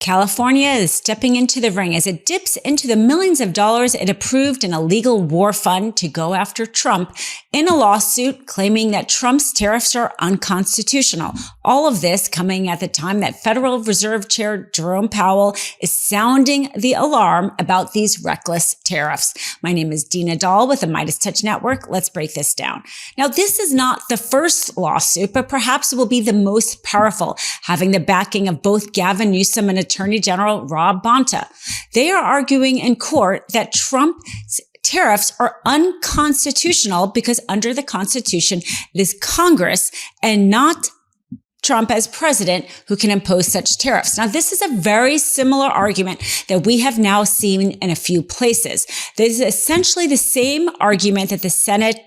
California is stepping into the ring as it dips into the millions of dollars it approved in a legal war fund to go after Trump in a lawsuit claiming that Trump's tariffs are unconstitutional. All of this coming at the time that Federal Reserve Chair Jerome Powell is sounding the alarm about these reckless tariffs. My name is Dina Doll with the MeidasTouch Network. Let's break this down. Now, this is not the first lawsuit, but perhaps it will be the most powerful, having the backing of both Gavin Newsom and Attorney General Rob Bonta. They are arguing in court that Trump's tariffs are unconstitutional because under the Constitution, it is Congress and not Trump as president who can impose such tariffs. Now, this is a very similar argument that we have now seen in a few places. This is essentially the same argument that the Senate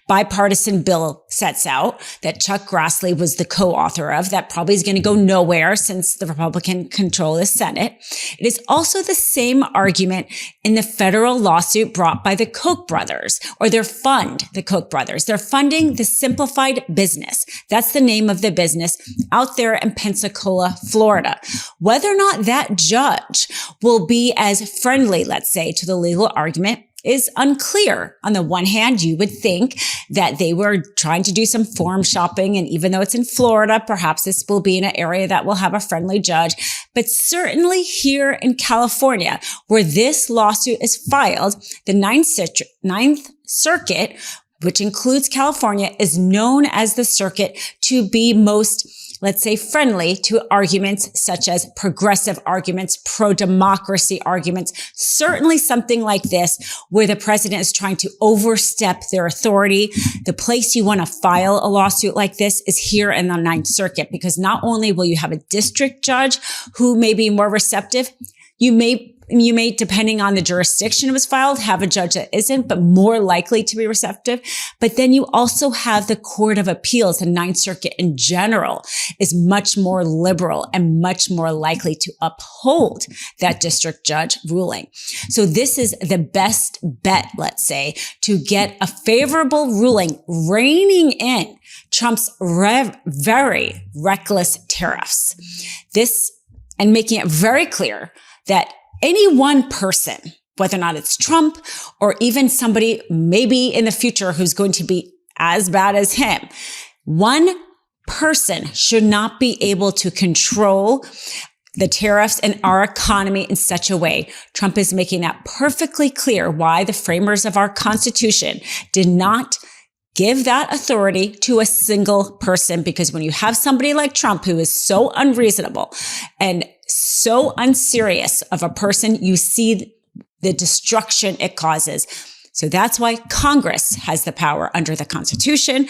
bipartisan bill sets out, that Chuck Grassley was the co-author of, that probably is going to go nowhere since the Republican control the Senate. It is also the same argument in the federal lawsuit brought by the Koch brothers, or their fund, the Koch brothers. They're funding the Simplified Business. That's the name of the business out there in Pensacola, Florida. Whether or not that judge will be as friendly, let's say, to the legal argument is unclear. On the one hand, you would think that they were trying to do some forum shopping, and even though it's in Florida, perhaps this will be in an area that will have a friendly judge. But certainly here in California, where this lawsuit is filed, the Ninth Circuit, which includes California, is known as the circuit to be most, let's say, friendly to arguments such as progressive arguments, pro-democracy arguments, certainly something like this where the president is trying to overstep their authority. The place you want to file a lawsuit like this is here in the Ninth Circuit, because not only will you have a district judge who may be more receptive, you may, depending on the jurisdiction it was filed, have a judge that isn't, but more likely to be receptive. But then you also have the Court of Appeals. The Ninth Circuit in general is much more liberal and much more likely to uphold that district judge ruling. So this is the best bet, let's say, to get a favorable ruling reining in Trump's very reckless tariffs. This, and making it very clear that any one person, whether or not it's Trump or even somebody maybe in the future who's going to be as bad as him, one person should not be able to control the tariffs and our economy in such a way. Trump is making that perfectly clear why the framers of our Constitution did not give that authority to a single person, because when you have somebody like Trump who is so unreasonable and so unserious of a person, you see the destruction it causes. So that's why Congress has the power under the Constitution.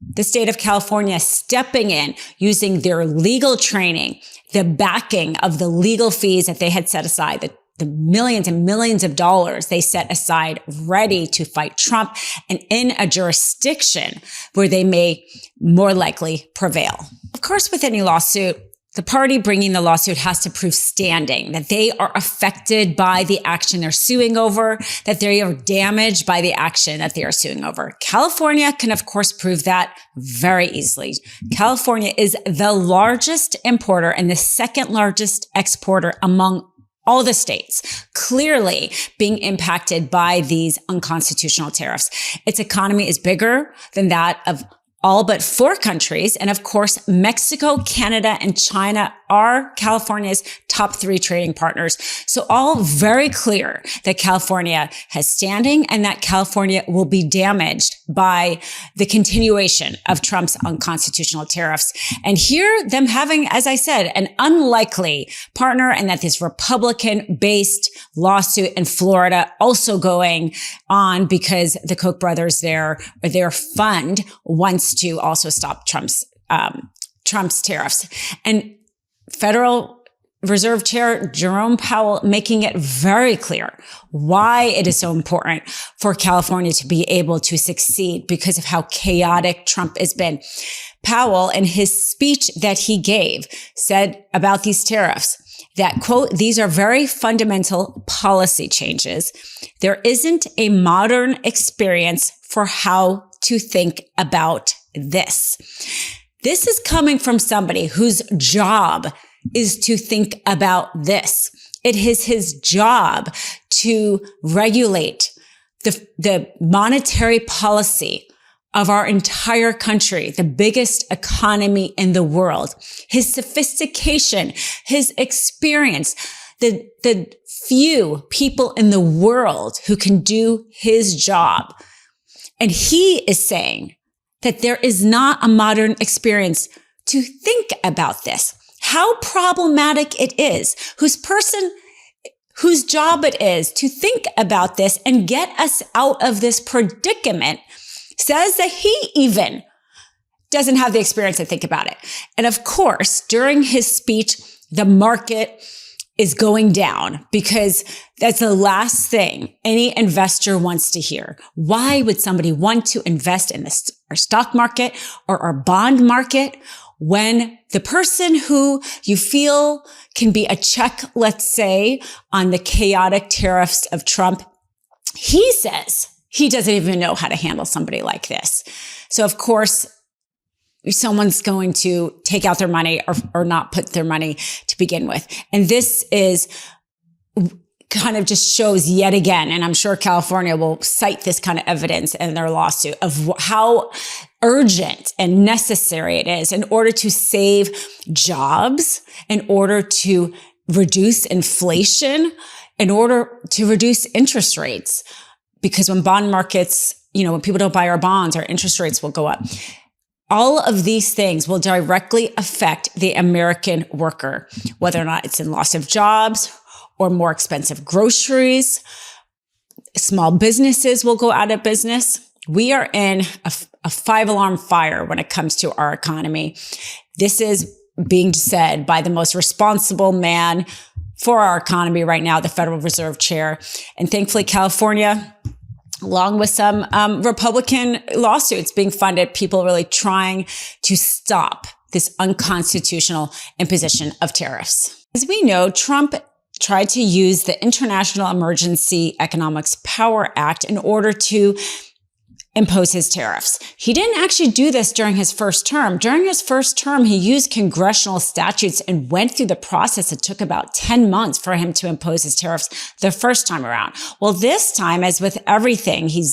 The state of California stepping in, using their legal training, the backing of the legal fees that they had set aside, the millions and millions of dollars they set aside ready to fight Trump, and in a jurisdiction where they may more likely prevail. Of course, with any lawsuit, the party bringing the lawsuit has to prove standing, that they are affected by the action they're suing over, that they are damaged by the action that they are suing over. California can, of course, prove that very easily. California is the largest importer and the second largest exporter among all the states, clearly being impacted by these unconstitutional tariffs. Its economy is bigger than that of all but 4 countries. And of course, Mexico, Canada, and China are California's top 3 trading partners. So all very clear that California has standing and that California will be damaged by the continuation of Trump's unconstitutional tariffs. And here, them having, as I said, an unlikely partner, and that this Republican-based lawsuit in Florida also going on because the Koch brothers, their fund, wants to also stop Trump's tariffs. And Federal Reserve Chair Jerome Powell making it very clear why it is so important for California to be able to succeed because of how chaotic Trump has been. Powell, in his speech that he gave, said about these tariffs that, quote, "These are very fundamental policy changes. There isn't a modern experience for how to think about this." This is coming from somebody whose job is to think about this. It is his job to regulate the monetary policy of our entire country, the biggest economy in the world. His sophistication, his experience, the few people in the world who can do his job. And he is saying that there is not a modern experience to think about this. How problematic it is, whose job it is to think about this and get us out of this predicament, says that he even doesn't have the experience to think about it. And of course, during his speech, the market is going down because that's the last thing any investor wants to hear. Why would somebody want to invest in our stock market or our bond market when the person who you feel can be a check, let's say, on the chaotic tariffs of Trump, he says he doesn't even know how to handle somebody like this. So of course, someone's going to take out their money or not put their money to begin with. And this is kind of just shows yet again, and I'm sure California will cite this kind of evidence in their lawsuit of how urgent and necessary it is in order to save jobs, in order to reduce inflation, in order to reduce interest rates. Because when bond markets, when people don't buy our bonds, our interest rates will go up. All of these things will directly affect the American worker, whether or not it's in loss of jobs or more expensive groceries. Small businesses will go out of business. We are in a 5-alarm fire when it comes to our economy. This is being said by the most responsible man for our economy right now, the Federal Reserve Chair. And thankfully, California, along with some Republican lawsuits being funded, people really trying to stop this unconstitutional imposition of tariffs. As we know, Trump tried to use the International Emergency Economics Power Act in order to impose his tariffs. He didn't actually do this during his first term. During his first term, he used congressional statutes and went through the process. It took about 10 months for him to impose his tariffs the first time around. Well, this time, as with everything, he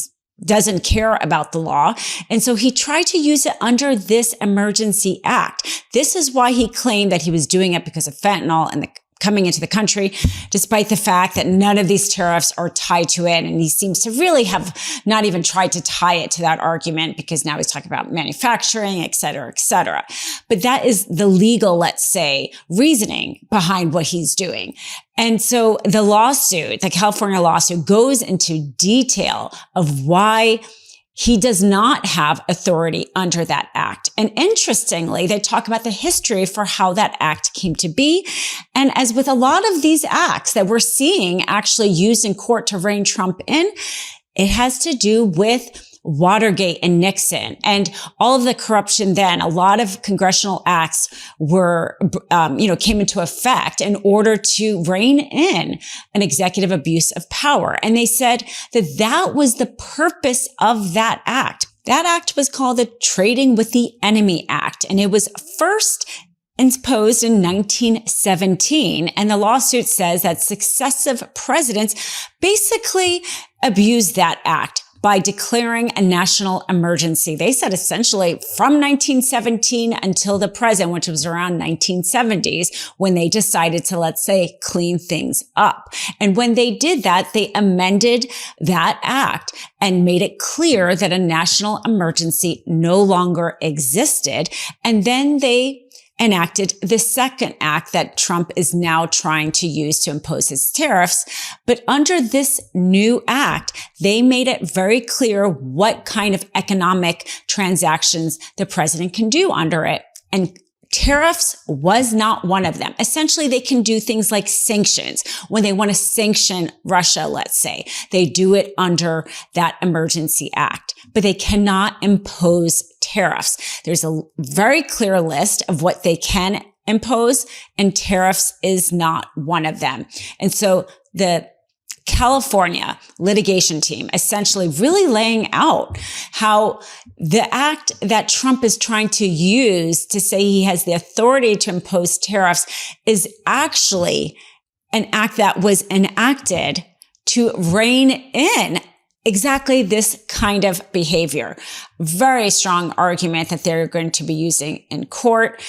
doesn't care about the law. And so he tried to use it under this emergency act. This is why he claimed that he was doing it because of fentanyl and coming into the country, despite the fact that none of these tariffs are tied to it. And he seems to really have not even tried to tie it to that argument because now he's talking about manufacturing, et cetera, et cetera. But that is the legal, let's say, reasoning behind what he's doing. And so the lawsuit, the California lawsuit, goes into detail of why he does not have authority under that act. And interestingly, they talk about the history for how that act came to be. And as with a lot of these acts that we're seeing actually used in court to rein Trump in, it has to do with Watergate and Nixon and all of the corruption then. A lot of congressional acts were, came into effect in order to rein in an executive abuse of power. And they said that that was the purpose of that act. That act was called the Trading with the Enemy Act. And it was first imposed in 1917. And the lawsuit says that successive presidents basically abused that act by declaring a national emergency. They said essentially from 1917 until the present, which was around 1970s, when they decided to, let's say, clean things up. And when they did that, they amended that act and made it clear that a national emergency no longer existed. And then they enacted the second act that Trump is now trying to use to impose his tariffs. But under this new act, they made it very clear what kind of economic transactions the president can do under it. And tariffs was not one of them. Essentially, they can do things like sanctions. When they want to sanction Russia, let's say, they do it under that emergency act, but they cannot impose tariffs. There's a very clear list of what they can impose, and tariffs is not one of them. And so the California litigation team, essentially really laying out how the act that Trump is trying to use to say he has the authority to impose tariffs is actually an act that was enacted to rein in exactly this kind of behavior. Very strong argument that they're going to be using in court.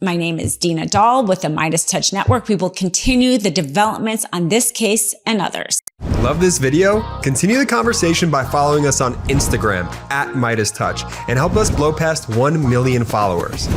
My name is Dina Doll with the MeidasTouch Network. We will continue the developments on this case and others. Love this video? Continue the conversation by following us on Instagram @MeidasTouch and help us blow past 1 million followers.